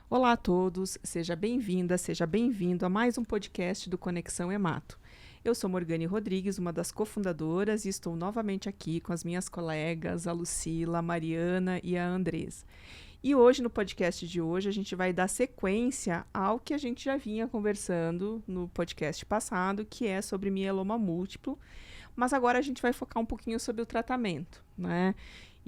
Olá a todos, seja bem-vinda, seja bem-vindo a mais um podcast do Conexão Hemato. Eu sou Morgane Rodrigues, uma das cofundadoras, e estou novamente aqui com as minhas colegas, a Lucila, a Mariana e a Andresa. E hoje, no podcast de hoje, a gente vai dar sequência ao que a gente já vinha conversando no podcast passado, que é sobre mieloma múltiplo, mas agora a gente vai focar um pouquinho sobre o tratamento, né?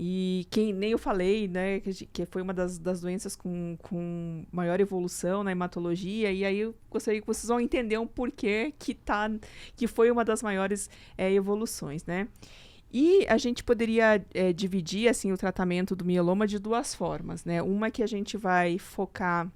E nem eu falei, né, que foi uma das doenças com maior evolução na hematologia, e aí eu gostaria que vocês vão entender um porquê que foi uma das maiores evoluções, né? E a gente poderia dividir assim, o tratamento do mieloma de duas formas, né? Uma que a gente vai focar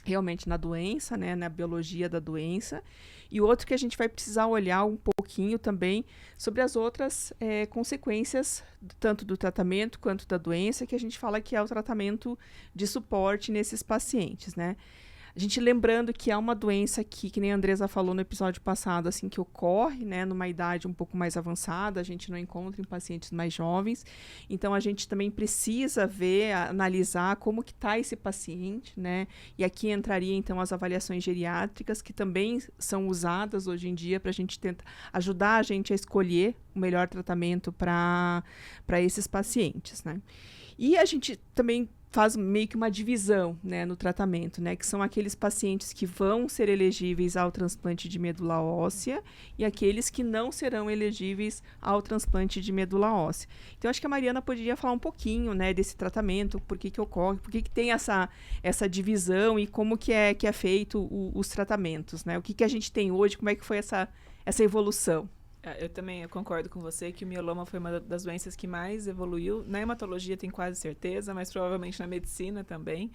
realmente na doença, né, na biologia da doença, e outro que a gente vai precisar olhar um pouquinho também sobre as outras consequências, tanto do tratamento quanto da doença, que a gente fala que é o tratamento de suporte nesses pacientes, né? A gente lembrando que é uma doença que nem a Andresa falou no episódio passado, assim, que ocorre, né, numa idade um pouco mais avançada, a gente não encontra em pacientes mais jovens. Então, a gente também precisa ver, analisar como que está esse paciente, né? E aqui entraria, então, as avaliações geriátricas, que também são usadas hoje em dia para a gente tentar ajudar a gente a escolher o melhor tratamento para esses pacientes, né? E a gente também faz meio que uma divisão, né, no tratamento, né, que são aqueles pacientes que vão ser elegíveis ao transplante de medula óssea e aqueles que não serão elegíveis ao transplante de medula óssea. Então, acho que a Mariana poderia falar um pouquinho, né, desse tratamento, por que ocorre, por que tem essa divisão e como que é feito os tratamentos, né? O que a gente tem hoje, como é que foi essa evolução? Eu também concordo com você que o mieloma foi uma das doenças que mais evoluiu. Na hematologia tenho quase certeza, mas provavelmente na medicina também.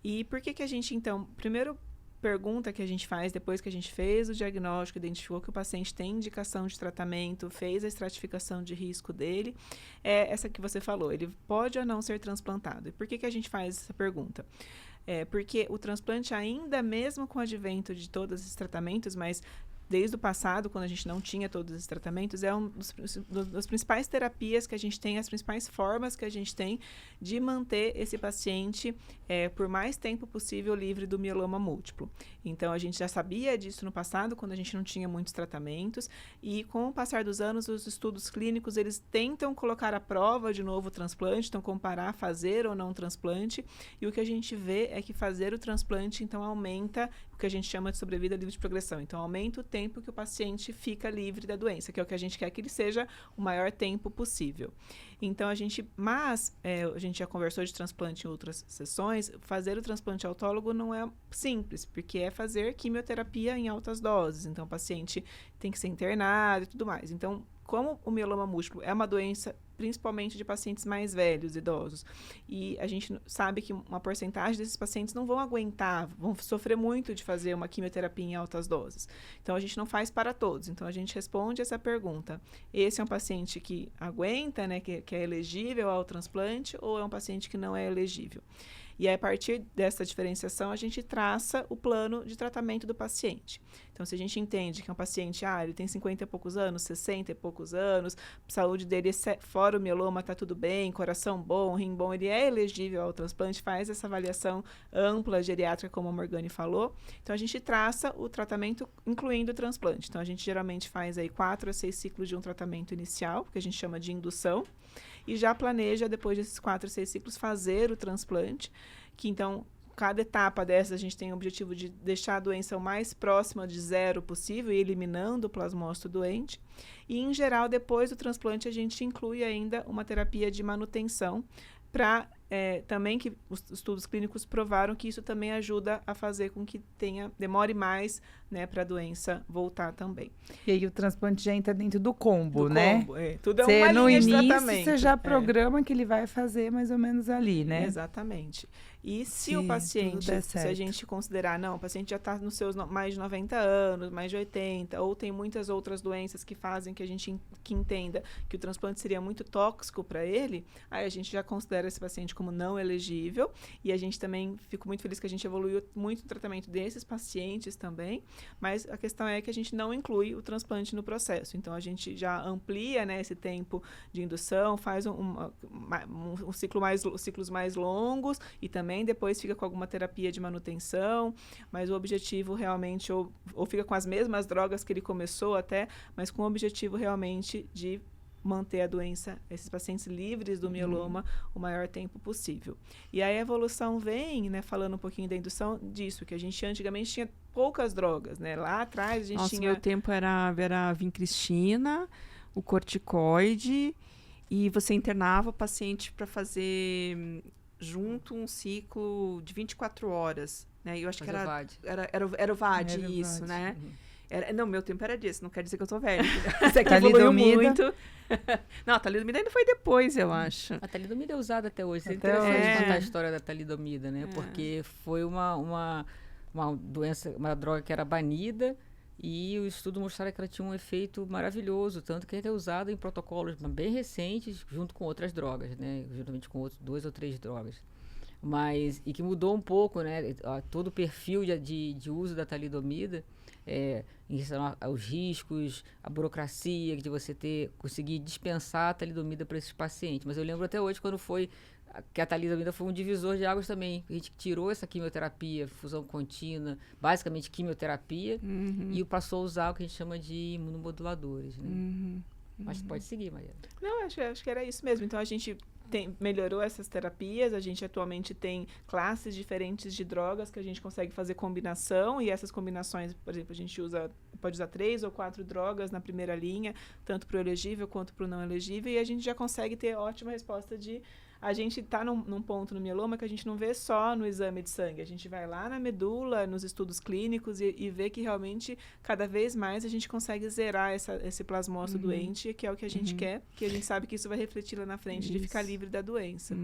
E por que a gente, então, primeiro pergunta que a gente faz depois que a gente fez o diagnóstico, identificou que o paciente tem indicação de tratamento, fez a estratificação de risco dele, é essa que você falou, ele pode ou não ser transplantado. E por que a gente faz essa pergunta? Porque o transplante, ainda mesmo com o advento de todos esses tratamentos, mas desde o passado, quando a gente não tinha todos esses tratamentos, é uma das principais terapias que a gente tem, as principais formas que a gente tem de manter esse paciente por mais tempo possível livre do mieloma múltiplo. Então, a gente já sabia disso no passado, quando a gente não tinha muitos tratamentos, e com o passar dos anos, os estudos clínicos, eles tentam colocar à prova de novo o transplante, então comparar fazer ou não transplante, e o que a gente vê é que fazer o transplante, então, aumenta o que a gente chama de sobrevida livre de progressão. Então, aumenta o tempo que o paciente fica livre da doença, que é o que a gente quer que ele seja o maior tempo possível. Então, a gente já conversou de transplante em outras sessões, fazer o transplante autólogo não é simples, porque é fazer quimioterapia em altas doses. Então, o paciente tem que ser internado e tudo mais. Então, como o mieloma múltiplo é uma doença principalmente de pacientes mais velhos, idosos, e a gente sabe que uma porcentagem desses pacientes não vão aguentar, vão sofrer muito de fazer uma quimioterapia em altas doses. Então, a gente não faz para todos. Então, a gente responde essa pergunta. Esse é um paciente que aguenta, né, que é elegível ao transplante, ou é um paciente que não é elegível? E aí, a partir dessa diferenciação, a gente traça o plano de tratamento do paciente. Então, se a gente entende que é um paciente, ele tem 50 e poucos anos, 60 e poucos anos, a saúde dele, fora o mieloma, está tudo bem, coração bom, rim bom, ele é elegível ao transplante, faz essa avaliação ampla, geriátrica, como a Morgane falou. Então, a gente traça o tratamento, incluindo o transplante. Então, a gente geralmente faz aí 4 a 6 ciclos de um tratamento inicial, que a gente chama de indução, e já planeja, depois desses 4 a 6 ciclos, fazer o transplante, que então, cada etapa dessa, a gente tem o objetivo de deixar a doença o mais próxima de zero possível, e eliminando o plasmócito doente. E, em geral, depois do transplante, a gente inclui ainda uma terapia de manutenção, para também que os estudos clínicos provaram que isso também ajuda a fazer com que demore mais, né, para a doença voltar também. E aí o transplante já entra dentro do combo, né? Tudo é uma linha de tratamento. Você já programa que ele vai fazer mais ou menos ali, né? Exatamente. E se o paciente, se a gente considerar, não, o paciente já está nos seus mais de 90 anos, mais de 80, ou tem muitas outras doenças que fazem que a gente entenda que o transplante seria muito tóxico para ele, aí a gente já considera esse paciente como não elegível, e a gente também, fico muito feliz que a gente evoluiu muito no tratamento desses pacientes também, mas a questão é que a gente não inclui o transplante no processo, então a gente já amplia, né, esse tempo de indução, faz ciclos mais longos, e também depois fica com alguma terapia de manutenção, mas o objetivo realmente, ou fica com as mesmas drogas que ele começou até, mas com o objetivo realmente de manter a doença, esses pacientes livres do mieloma o maior tempo possível. E aí a evolução vem, né, falando um pouquinho da indução disso, que a gente antigamente tinha poucas drogas, né? Lá atrás a gente tinha... Meu tempo era a vincristina, o corticoide, e você internava o paciente para fazer junto um ciclo de 24 horas, né? Eu acho que era o VAD, isso, né? Não, meu tempo era disso, não quer dizer que eu tô velha. Isso aqui evoluiu muito. Não, a talidomida ainda foi depois, eu acho. A talidomida é usada até hoje. É interessante contar a história da talidomida, né? Porque foi uma doença, uma droga que era banida, e o estudo mostrava que ela tinha um efeito maravilhoso, tanto que é usada em protocolos bem recentes, junto com outras drogas, né? Juntamente com 2 ou 3 drogas. E que mudou um pouco, né? Todo o perfil de uso da talidomida, em relação aos riscos, a burocracia de você conseguir dispensar a talidomida para esses pacientes. Mas eu lembro até hoje quando que a talidomida foi um divisor de águas também. A gente tirou essa quimioterapia, fusão contínua, basicamente quimioterapia, e passou a usar o que a gente chama de imunomoduladores, né? Mas pode seguir, Maria. Não, acho que era isso mesmo. Então a gente melhorou essas terapias, a gente atualmente tem classes diferentes de drogas que a gente consegue fazer combinação, e essas combinações, por exemplo, a gente pode usar 3 ou 4 drogas na primeira linha, tanto para o elegível quanto para o não elegível, e a gente já consegue ter ótima resposta a gente está num ponto no mieloma que a gente não vê só no exame de sangue, a gente vai lá na medula, nos estudos clínicos e vê que realmente cada vez mais a gente consegue zerar esse plasmócito doente, que é o que a gente quer, que a gente sabe que isso vai refletir lá na frente de ficar livre da doença.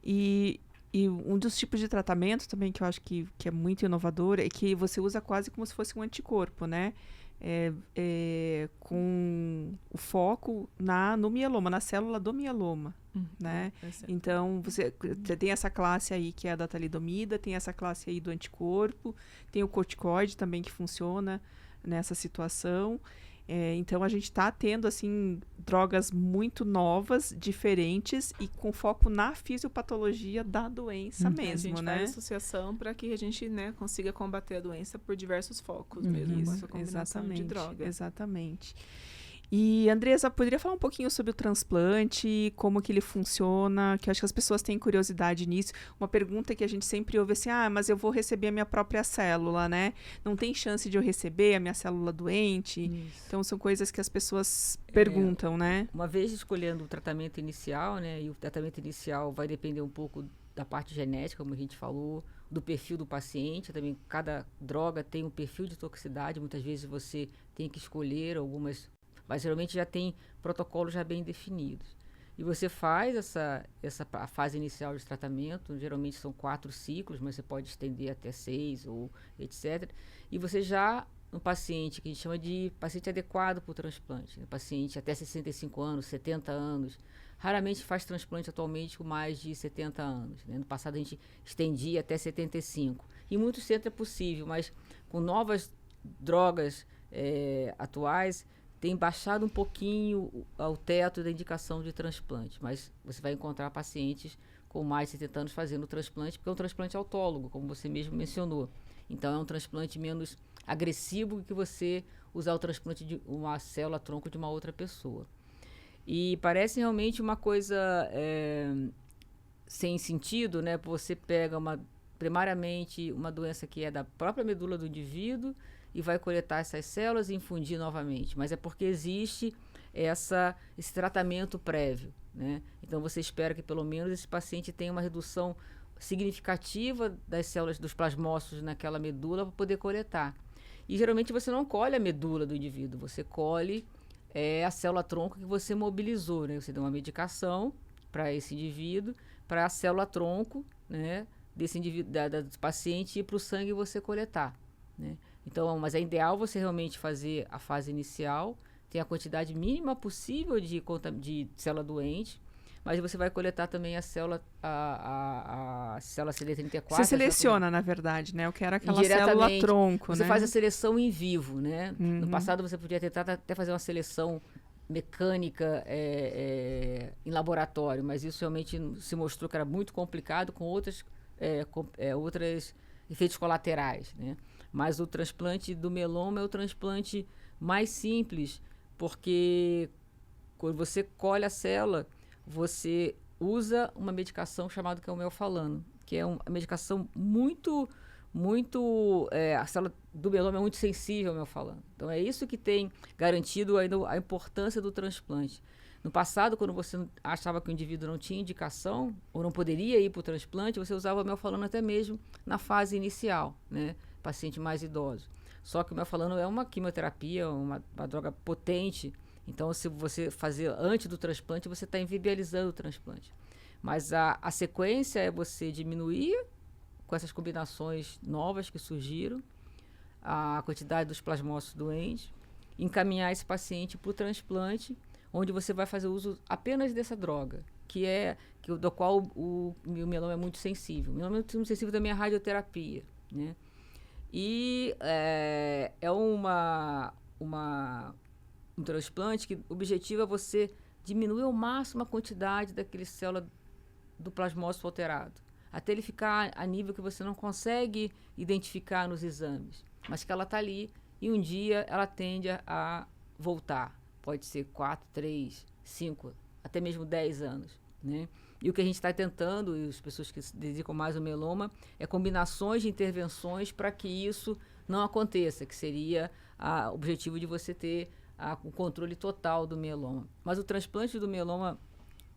E um dos tipos de tratamento também que eu acho que é muito inovador é que você usa quase como se fosse um anticorpo, né? Com o foco no mieloma, na célula do mieloma, né? Então, você tem essa classe aí que é a da talidomida, tem essa classe aí do anticorpo, tem o corticoide também que funciona nessa situação. Então, a gente está tendo, assim, drogas muito novas, diferentes e com foco na fisiopatologia da doença mesmo, a gente né? faz associação para que a gente, né, consiga combater a doença por diversos focos mesmo, com essa combinação de drogas. Exatamente. E, Andresa, poderia falar um pouquinho sobre o transplante, como que ele funciona, que eu acho que as pessoas têm curiosidade nisso. Uma pergunta que a gente sempre ouve assim, mas eu vou receber a minha própria célula, né? Não tem chance de eu receber a minha célula doente? Isso. Então, são coisas que as pessoas perguntam, né? Uma vez escolhendo o tratamento inicial, né? E o tratamento inicial vai depender um pouco da parte genética, como a gente falou, do perfil do paciente. Também cada droga tem um perfil de toxicidade. Muitas vezes você tem que escolher algumas... Mas geralmente já tem protocolos já bem definidos. E você faz a fase inicial de tratamento, geralmente são 4 ciclos, mas você pode estender até 6 ou etc. E você já, um paciente que a gente chama de paciente adequado para o transplante, né? Paciente até 65 anos, 70 anos, raramente faz transplante atualmente com mais de 70 anos, né? No passado a gente estendia até 75. Em muitos centros é possível, mas com novas drogas atuais, tem baixado um pouquinho o teto da indicação de transplante, mas você vai encontrar pacientes com mais de 70 anos fazendo o transplante, porque é um transplante autólogo, como você mesmo mencionou. Então, é um transplante menos agressivo que você usar o transplante de uma célula-tronco de uma outra pessoa. E parece realmente uma coisa sem sentido, né? Você pega primariamente uma doença que é da própria medula do indivíduo, e vai coletar essas células e infundir novamente. Mas é porque existe esse tratamento prévio, né? Então, você espera que pelo menos esse paciente tenha uma redução significativa das células dos plasmócitos naquela medula para poder coletar. E geralmente você não colhe a medula do indivíduo, você colhe a célula-tronco que você mobilizou, né? Você dá uma medicação para esse indivíduo, para a célula-tronco, né, desse indivíduo, do paciente ir para o sangue e você coletar, né? Então, mas é ideal você realmente fazer a fase inicial, ter a quantidade mínima possível de célula doente, mas você vai coletar também a célula, a célula CD34. Você seleciona, na verdade, né? Eu quero aquela célula tronco, você né? faz a seleção em vivo, né? No passado você podia tentar até fazer uma seleção mecânica em laboratório, mas isso realmente se mostrou que era muito complicado com outros efeitos colaterais, né? Mas o transplante do mieloma é o transplante mais simples, porque quando você colhe a célula, você usa uma medicação chamada que é o melfalano, que é uma medicação a célula do mieloma é muito sensível ao melfalano. Então é isso que tem garantido ainda a importância do transplante. No passado, quando você achava que o indivíduo não tinha indicação ou não poderia ir para o transplante, você usava o melfalano até mesmo na fase inicial, né? Paciente mais idoso. Só que o melfalano é uma quimioterapia, uma droga potente. Então, se você fazer antes do transplante, você está inviabilizando o transplante. Mas a sequência é você diminuir, com essas combinações novas que surgiram, a quantidade dos plasmócitos doentes, encaminhar esse paciente para o transplante, onde você vai fazer uso apenas dessa droga, do qual o mieloma é muito sensível. O mieloma é muito sensível também à radioterapia, né? E um transplante que o objetivo é você diminuir ao máximo a quantidade daquele célula do plasmócito alterado, até ele ficar a nível que você não consegue identificar nos exames, mas que ela está ali e um dia ela tende a voltar. Pode ser 4, 3, 5, até mesmo 10 anos, né? E o que a gente está tentando, e as pessoas que se dedicam mais ao mieloma, é combinações de intervenções para que isso não aconteça, que seria o objetivo de você ter o controle total do mieloma. Mas o transplante do mieloma,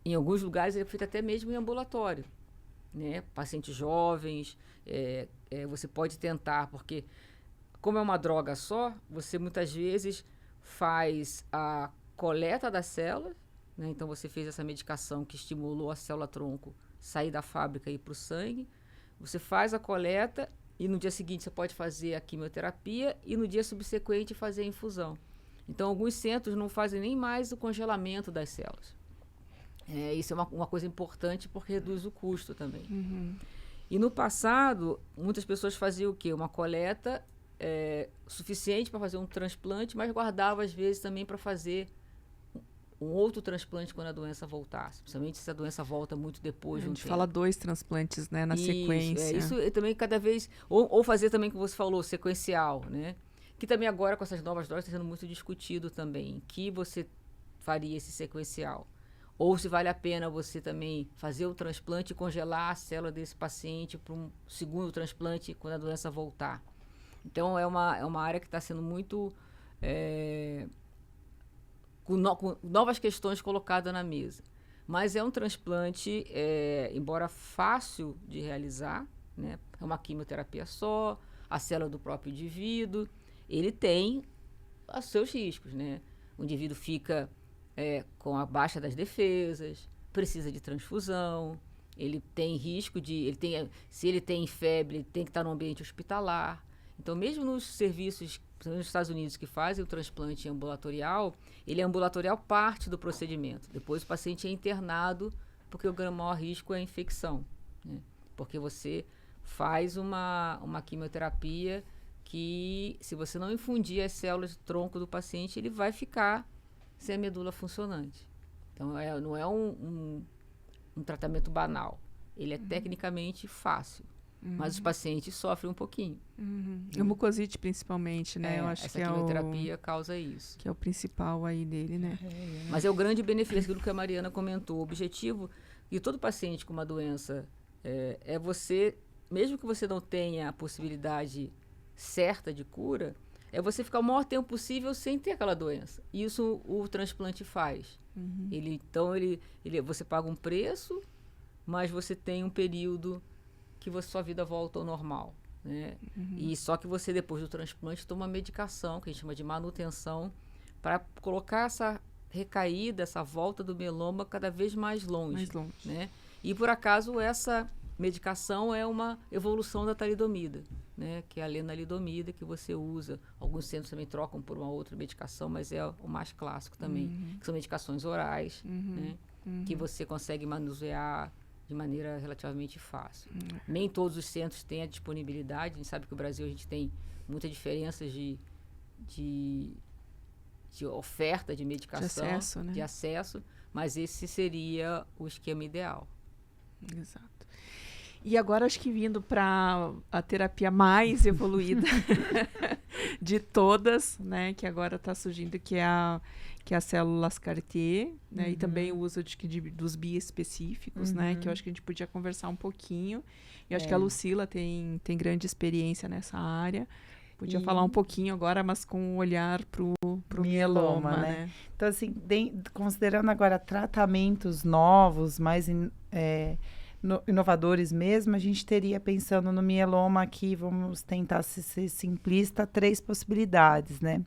em alguns lugares, ele é feito até mesmo em ambulatório, né? Pacientes jovens, você pode tentar, porque como é uma droga só, você muitas vezes faz a coleta das células, né? Então você fez essa medicação que estimulou a célula-tronco sair da fábrica e ir para o sangue, você faz a coleta e no dia seguinte você pode fazer a quimioterapia e no dia subsequente fazer a infusão. Então alguns centros não fazem nem mais o congelamento das células. Isso é uma coisa importante porque reduz o custo também. E no passado, muitas pessoas faziam o quê? Uma coleta suficiente para fazer um transplante, mas guardava às vezes também para fazer um outro transplante quando a doença voltasse, principalmente se a doença volta muito depois de um tempo. A gente fala 2 transplantes, né, na sequência. Isso também cada vez... Ou fazer também, que você falou, sequencial, né? Que também agora, com essas novas drogas, está sendo muito discutido também, que você faria esse sequencial. Ou se vale a pena você também fazer o transplante e congelar a célula desse paciente para um segundo transplante quando a doença voltar. Então, é uma área que está sendo muito... com novas questões colocadas na mesa. Mas é um transplante, embora fácil de realizar, né? É uma quimioterapia só, a célula do próprio indivíduo, ele tem os seus riscos, né? O indivíduo fica com a baixa das defesas, precisa de transfusão, ele tem risco se ele tem febre, ele tem que estar no ambiente hospitalar. Então, mesmo nos serviços, nos Estados Unidos, que fazem o transplante ambulatorial, ele é ambulatorial parte do procedimento. Depois o paciente é internado, porque o maior risco é a infecção, né? Porque você faz uma quimioterapia que, se você não infundir as células de tronco do paciente, ele vai ficar sem a medula funcionante. Então, não é um tratamento banal. Ele é tecnicamente fácil. Mas os pacientes sofrem um pouquinho. A mucosite, principalmente, né? Eu acho essa que quimioterapia causa isso. Que é o principal aí dele, né? Mas é o grande benefício, aquilo que a Mariana comentou. O objetivo de todo paciente com uma doença é você, mesmo que você não tenha a possibilidade certa de cura, é você ficar o maior tempo possível sem ter aquela doença. Isso o transplante faz. Você paga um preço, mas você tem um período que sua vida volta ao normal, né? E só que você, depois do transplante, toma uma medicação, que a gente chama de manutenção, para colocar essa recaída, essa volta do mieloma cada vez mais longe. Né? E, por acaso, essa medicação é uma evolução da talidomida, né? Que é a lenalidomida, que você usa. Alguns centros também trocam por uma outra medicação, mas é o mais clássico também, que são medicações orais, né? que você consegue manusear de maneira relativamente fácil. Nem todos os centros têm a disponibilidade. A gente sabe que no Brasil a gente tem muitas diferenças de oferta de medicação, de acesso, né? de acesso, mas esse seria o esquema ideal. Exato. E agora acho que vindo para a terapia mais evoluída de todas, né, que agora está surgindo, que é as células CAR-T, né, e também o uso dos biespecíficos, né, que eu acho que a gente podia conversar um pouquinho. Eu acho que a Lucila tem grande experiência nessa área. Podia falar um pouquinho agora, mas com um olhar pro mieloma, né? Então, assim, considerando agora tratamentos novos, mais inovadores mesmo, a gente teria, pensando no mieloma aqui, vamos tentar ser simplista, 3 possibilidades, né?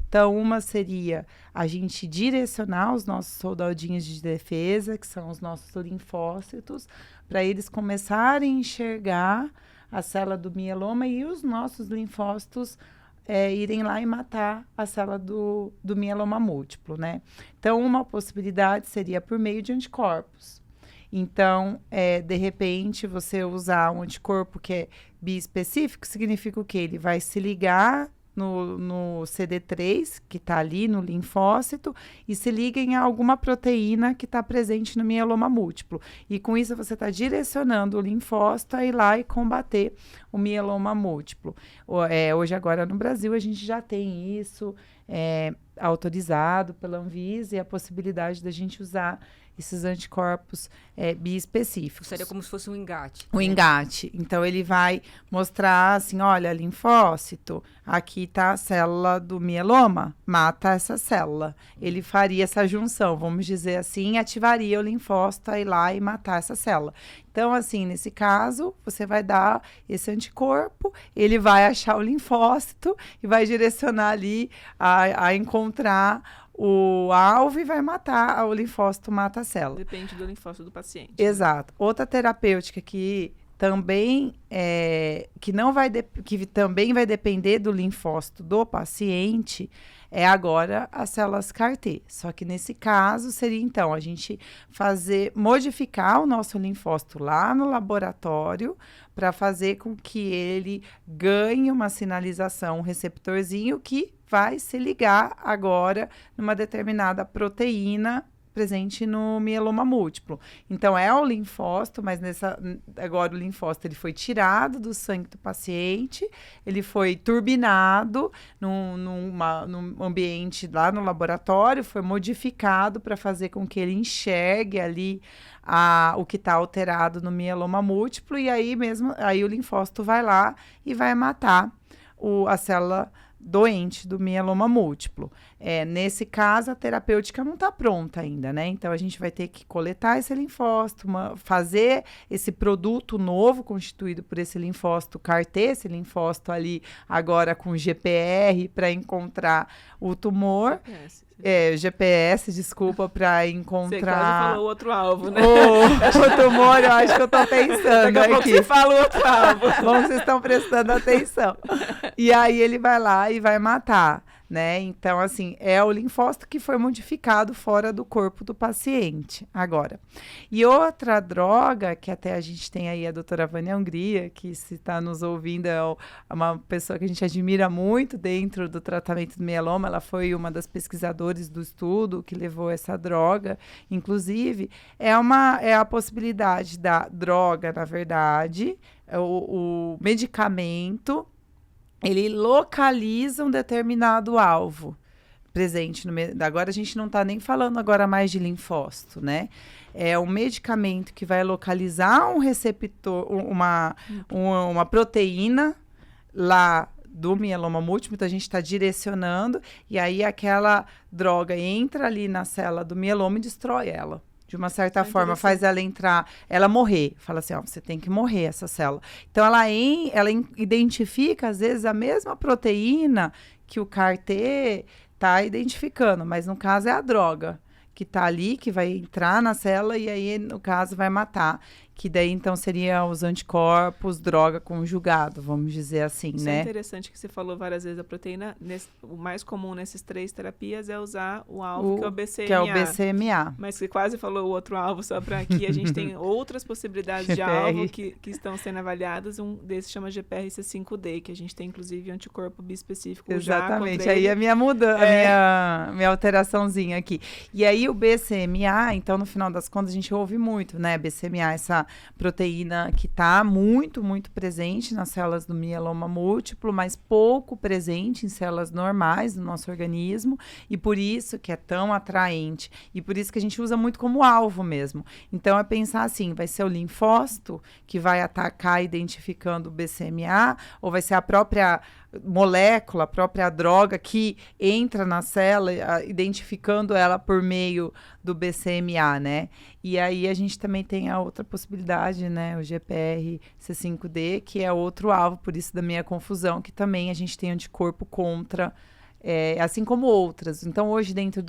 Então, uma seria a gente direcionar os nossos soldadinhos de defesa, que são os nossos linfócitos, para eles começarem a enxergar a célula do mieloma e os nossos linfócitos irem lá e matar a célula do mieloma múltiplo, né? Então, uma possibilidade seria por meio de anticorpos. Então, de repente, você usar um anticorpo que é biespecífico, significa o quê? Ele vai se ligar no CD3, que está ali no linfócito, e se liga em alguma proteína que está presente no mieloma múltiplo. E com isso você está direcionando o linfócito a ir lá e combater o mieloma múltiplo. Hoje, agora no Brasil, a gente já tem isso autorizado pela Anvisa e a possibilidade da gente usar esses anticorpos biespecíficos. Seria como se fosse um engate. Um engate. Então, ele vai mostrar assim, olha, linfócito, aqui está a célula do mieloma, mata essa célula. Ele faria essa junção, vamos dizer assim, ativaria o linfócito a ir lá e matar essa célula. Então, assim, nesse caso, você vai dar esse anticorpo, ele vai achar o linfócito e vai direcionar ali a encontrar o alvo e vai matar, o linfócito mata a célula. Depende do linfócito do paciente. Exato. Outra terapêutica que também que também vai depender do linfócito do paciente é agora as células CAR-T. Só que nesse caso seria então a gente modificar o nosso linfócito lá no laboratório para fazer com que ele ganhe uma sinalização, um receptorzinho que vai se ligar agora numa determinada proteína presente no mieloma múltiplo. Então, é o linfócito, mas agora o linfócito ele foi tirado do sangue do paciente, ele foi turbinado num ambiente lá no laboratório, foi modificado para fazer com que ele enxergue ali o que está alterado no mieloma múltiplo, e aí o linfócito vai lá e vai matar a célula doente do mieloma múltiplo. Nesse caso, a terapêutica não está pronta ainda, né? Então, a gente vai ter que coletar esse linfócito, fazer esse produto novo constituído por esse linfócito CAR-T, esse linfócito ali agora com GPR para encontrar o tumor. GPS, desculpa, para encontrar... Você quase falou outro alvo, né? O tumor, eu acho que eu tô pensando Daqui a pouco aqui. você fala o outro alvo. Bom, vocês estão prestando atenção. E aí ele vai lá e vai matar, né? Então, assim, é o linfócito que foi modificado fora do corpo do paciente, agora. E outra droga, que até a gente tem aí a doutora Vânia Hungria, que se está nos ouvindo, é uma pessoa que a gente admira muito dentro do tratamento do mieloma, ela foi uma das pesquisadoras do estudo que levou essa droga, inclusive, é a possibilidade da droga, na verdade, o medicamento, ele localiza um determinado alvo presente agora a gente não está nem falando agora mais de linfócito, né? É um medicamento que vai localizar um receptor, uma proteína lá do mieloma múltiplo, então a gente está direcionando, e aí aquela droga entra ali na célula do mieloma e destrói ela. De uma certa forma, faz ela entrar, ela morrer. Fala assim, ó, você tem que morrer essa célula. Então, ela identifica, às vezes, a mesma proteína que o CAR-T está identificando, mas no caso é a droga que está ali, que vai entrar na célula e aí, no caso, vai matar. que daí então seriam os anticorpos, droga conjugado, vamos dizer assim, Isso né? é interessante que você falou várias vezes a proteína. O mais comum nesses 3 terapias é usar o alvo, que é o BCMA. Que é o BCMA. Mas você quase falou o outro alvo, só para aqui a gente tem outras possibilidades de GPR. alvo que estão sendo avaliadas. Um desses chama GPRC5D, que a gente tem inclusive anticorpo bispecífico já Exatamente, contra aí ele. a minha mudança, minha alteraçãozinha aqui. E aí o BCMA, então no final das contas a gente ouve muito, né? BCMA, essa proteína que está muito, muito presente nas células do mieloma múltiplo, mas pouco presente em células normais do nosso organismo, e por isso que é tão atraente, e por isso que a gente usa muito como alvo mesmo. Então é pensar assim, vai ser o linfócito que vai atacar identificando o BCMA, ou vai ser a própria molécula, a própria droga que entra na célula, identificando ela por meio do BCMA, né? E aí a gente também tem a outra possibilidade, né? O GPR-C5D, que é outro alvo, por isso da minha confusão, que também a gente tem anticorpo contra, assim como outras. Então, hoje, dentro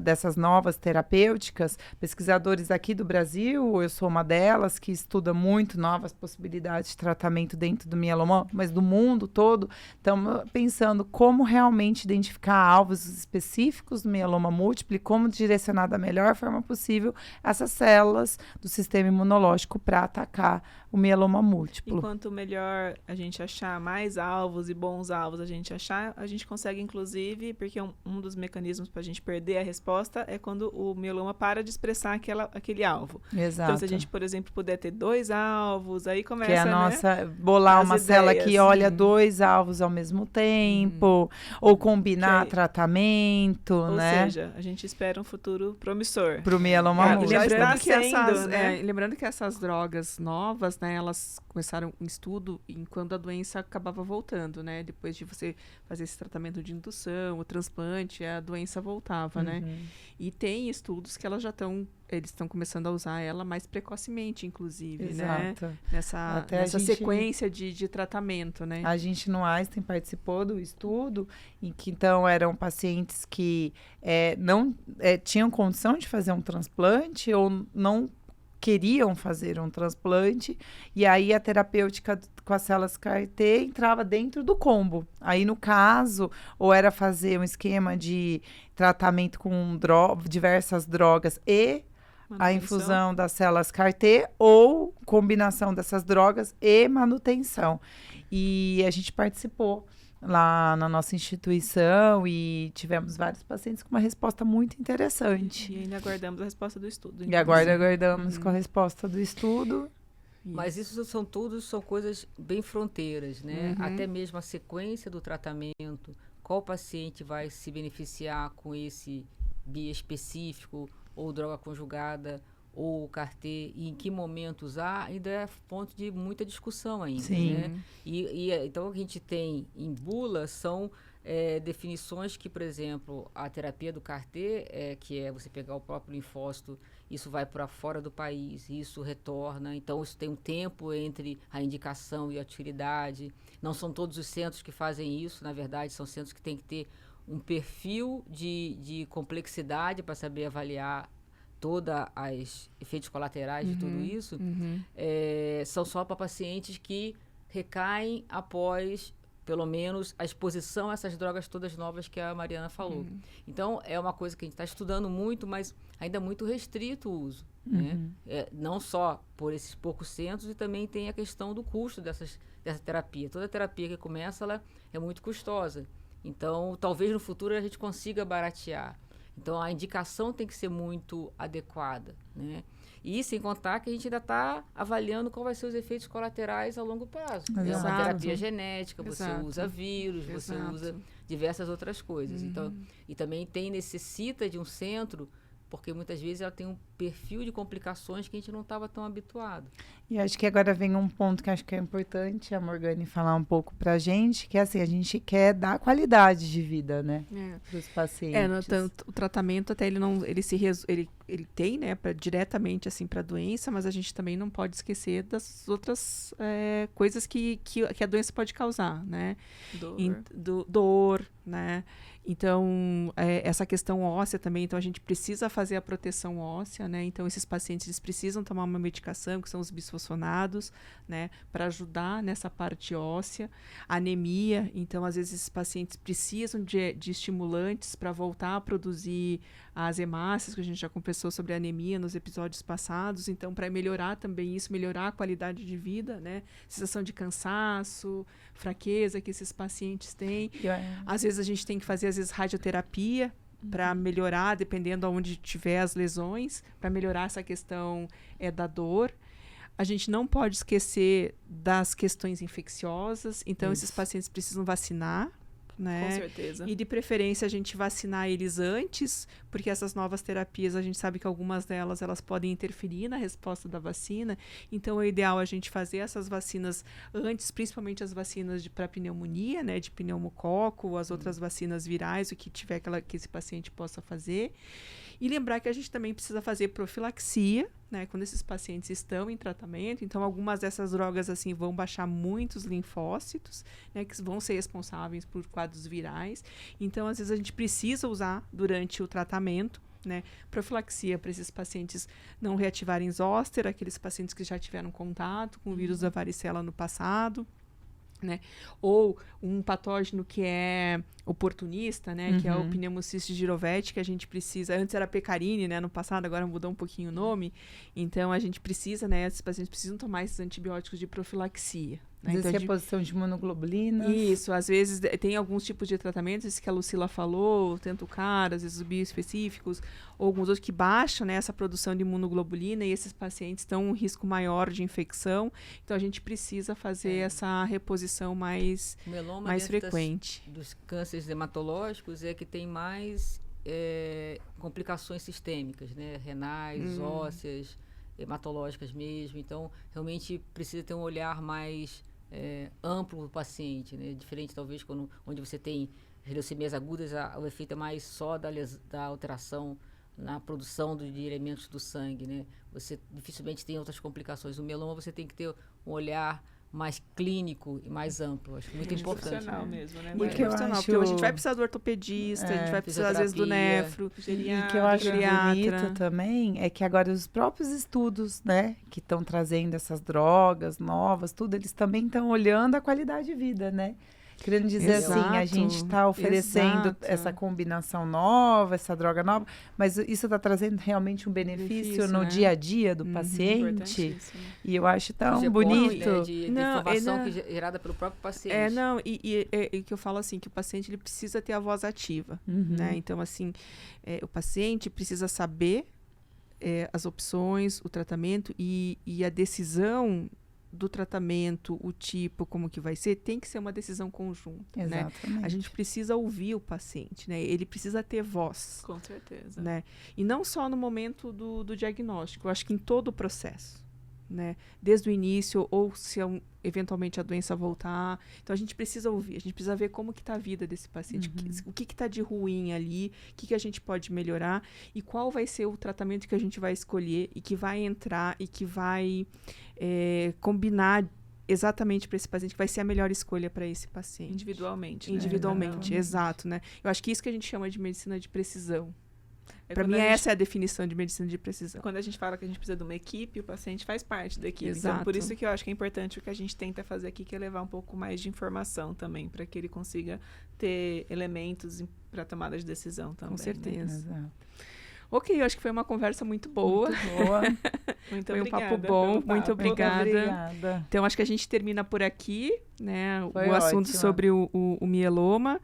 dessas novas terapêuticas, pesquisadores aqui do Brasil, eu sou uma delas, que estuda muito novas possibilidades de tratamento dentro do mieloma, mas do mundo todo, estamos pensando como realmente identificar alvos específicos do mieloma múltiplo e como direcionar da melhor forma possível essas células do sistema imunológico para atacar o mieloma múltiplo. E quanto melhor a gente achar mais alvos e bons alvos a gente consegue, inclusive, porque um dos mecanismos para a gente perder a resposta é quando o mieloma para de expressar aquele alvo. Exato. Então, se a gente, por exemplo, puder ter 2 alvos, aí começa, que é a né, nossa, bolar uma célula que olha 2 alvos ao mesmo tempo, ou combinar tratamento, né? Ou seja, a gente espera um futuro promissor. Para o mieloma múltiplo. Já está sendo, lembrando que essas drogas novas, né, elas começaram um estudo quando a doença acabava voltando, né? Depois de você fazer esse tratamento de indução, o transplante, a doença voltava, né? E tem estudos que elas já eles estão começando a usar ela mais precocemente, inclusive, Exato. né? Nessa sequência de tratamento, né? A gente no Einstein participou do estudo em que, então, eram pacientes que não tinham condição de fazer um transplante ou não queriam fazer um transplante, e aí a terapêutica com as células CAR-T entrava dentro do combo. Aí, no caso, ou era fazer um esquema de tratamento com diversas drogas e a infusão das células CAR-T, ou combinação dessas drogas e manutenção. E a gente participou lá na nossa instituição e tivemos vários pacientes com uma resposta muito interessante. E ainda aguardamos a resposta do estudo. E agora aguardamos com a resposta do estudo. Mas isso são coisas bem fronteiras, né? Até mesmo a sequência do tratamento, qual paciente vai se beneficiar com esse BIA específico, ou droga conjugada, ou CAR-T, e em que momento usar, ainda é ponto de muita discussão ainda. Sim. Né? Então, o que a gente tem em bula são definições que, por exemplo, a terapia do CAR-T, que é você pegar o próprio linfócito, isso vai para fora do país, isso retorna, então isso tem um tempo entre a indicação e a utilidade. Não são todos os centros que fazem isso, na verdade, são centros que têm que ter um perfil de complexidade para saber avaliar todos os efeitos colaterais de tudo isso. São só para pacientes que recaem após, pelo menos, a exposição a essas drogas todas novas que a Mariana falou. Então, é uma coisa que a gente está estudando muito, mas ainda muito restrito o uso. Né? Não só por esses poucos centros, e também tem a questão do custo dessa terapia. Toda terapia que começa, ela é muito custosa. Então, talvez no futuro a gente consiga baratear. Então, a indicação tem que ser muito adequada, né? E sem contar que a gente ainda está avaliando qual vai ser os efeitos colaterais a longo prazo. Exato. É uma terapia genética, você usa vírus, você usa diversas outras coisas. Então, e também necessita de um centro, porque muitas vezes ela tem um perfil de complicações que a gente não estava tão habituado. E acho que agora vem um ponto que acho que é importante a Morgane falar um pouco pra gente, que é assim, a gente quer dar qualidade de vida, né, para os pacientes. O tratamento até ele tem, né, diretamente assim para a doença, mas a gente também não pode esquecer das outras coisas que a doença pode causar, né? Dor, né? Então, essa questão óssea também, então a gente precisa fazer a proteção óssea, óssea, né? Então, esses pacientes eles precisam tomar uma medicação, que são os bisfosfonados, né? Para ajudar nessa parte óssea. Anemia, então, às vezes, esses pacientes precisam de estimulantes para voltar a produzir as hemácias, que a gente já conversou sobre anemia nos episódios passados. Então, para melhorar também isso, melhorar a qualidade de vida, né? Sensação de cansaço, fraqueza que esses pacientes têm. Às vezes, a gente tem que fazer, às vezes, radioterapia, para melhorar, dependendo de onde tiver as lesões, para melhorar essa questão da dor. A gente não pode esquecer das questões infecciosas, então esses pacientes precisam vacinar, né? Com certeza. E de preferência a gente vacinar eles antes, porque essas novas terapias, a gente sabe que algumas delas elas podem interferir na resposta da vacina, então é ideal a gente fazer essas vacinas antes, principalmente as vacinas para pneumonia, né, de pneumococo, as outras vacinas virais, o que tiver que esse paciente possa fazer. E lembrar que a gente também precisa fazer profilaxia, né, quando esses pacientes estão em tratamento. Então, algumas dessas drogas assim vão baixar muitos linfócitos, né, que vão ser responsáveis por quadros virais. Então, às vezes a gente precisa usar durante o tratamento, né, profilaxia para esses pacientes não reativarem zoster, aqueles pacientes que já tiveram contato com o vírus da varicela no passado. Né? Ou um patógeno que é oportunista, né? Que é o pneumocystis girovete, que a gente precisa... Antes era pecarine, né? No passado, agora mudou um pouquinho o nome. Então, a gente precisa, né? Esses pacientes precisam tomar esses antibióticos de profilaxia. Né? Às vezes Então, reposição de imunoglobulinas. Isso, às vezes tem alguns tipos de tratamentos, esse que a Lucila falou, o Tentucar, às vezes os bioespecíficos, ou alguns outros que baixam, né, essa produção de imunoglobulina, e esses pacientes estão em um risco maior de infecção. Então, a gente precisa fazer essa reposição mais frequente. Dos cânceres hematológicos é que tem mais complicações sistêmicas, né? Renais, ósseas, hematológicas mesmo. Então, realmente precisa ter um olhar mais amplo do paciente, né? Diferente, talvez, onde você tem leucemias agudas, o efeito é mais só da alteração na produção de elementos do sangue, né? Você dificilmente tem outras complicações. O mieloma você tem que ter um olhar mais clínico e mais amplo. Acho muito importante. Profissional mesmo, né? Muito profissional, porque a gente vai precisar do ortopedista, a gente vai precisar, às vezes, do nefro, e o que eu acho bonito também é que agora os próprios estudos, né, que estão trazendo essas drogas novas, tudo, eles também estão olhando a qualidade de vida, né? Querendo dizer assim, a gente está oferecendo essa combinação nova, essa droga nova, mas isso está trazendo realmente um benefício no dia a dia do paciente. E eu acho tão bonito. De informação gerada pelo próprio paciente. E que eu falo assim, que o paciente ele precisa ter a voz ativa. Né? Então, assim, o paciente precisa saber as opções, o tratamento e a decisão do tratamento, o tipo, como que vai ser, tem que ser uma decisão conjunta, né? A gente precisa ouvir o paciente, né? Ele precisa ter voz. Com certeza. Né? E não só no momento do diagnóstico, eu acho que em todo o processo, né? Desde o início, ou se eventualmente a doença voltar. Então, a gente precisa ouvir, a gente precisa ver como que está a vida desse paciente, o que está de ruim ali, o que a gente pode melhorar e qual vai ser o tratamento que a gente vai escolher e que vai entrar e que vai combinar exatamente para esse paciente, que vai ser a melhor escolha para esse paciente. Individualmente. Individualmente, exato, né? Eu acho que isso que a gente chama de medicina de precisão. Para mim, essa é a definição de medicina de precisão. Quando a gente fala que a gente precisa de uma equipe, o paciente faz parte da equipe. Exato. Então, por isso que eu acho que é importante o que a gente tenta fazer aqui, que é levar um pouco mais de informação também, para que ele consiga ter elementos para tomada de decisão também. Com certeza. Né? Ok, eu acho que foi uma conversa muito boa. Muito boa. Muito foi obrigada. Um papo bom, muito obrigada. Obrigada. Então, acho que a gente termina por aqui, né? Foi o assunto ótimo. sobre o mieloma.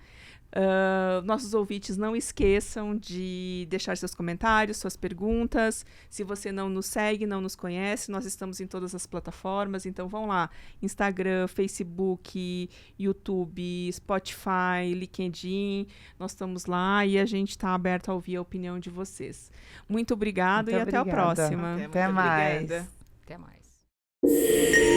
Nossos ouvintes, não esqueçam de deixar seus comentários, suas perguntas. Se você não nos segue, não nos conhece, nós estamos em todas as plataformas, então vão lá, Instagram, Facebook, YouTube, Spotify, LinkedIn, nós estamos lá e a gente está aberto a ouvir a opinião de vocês. Muito obrigado e até a próxima. Até mais. Obrigada. Até mais.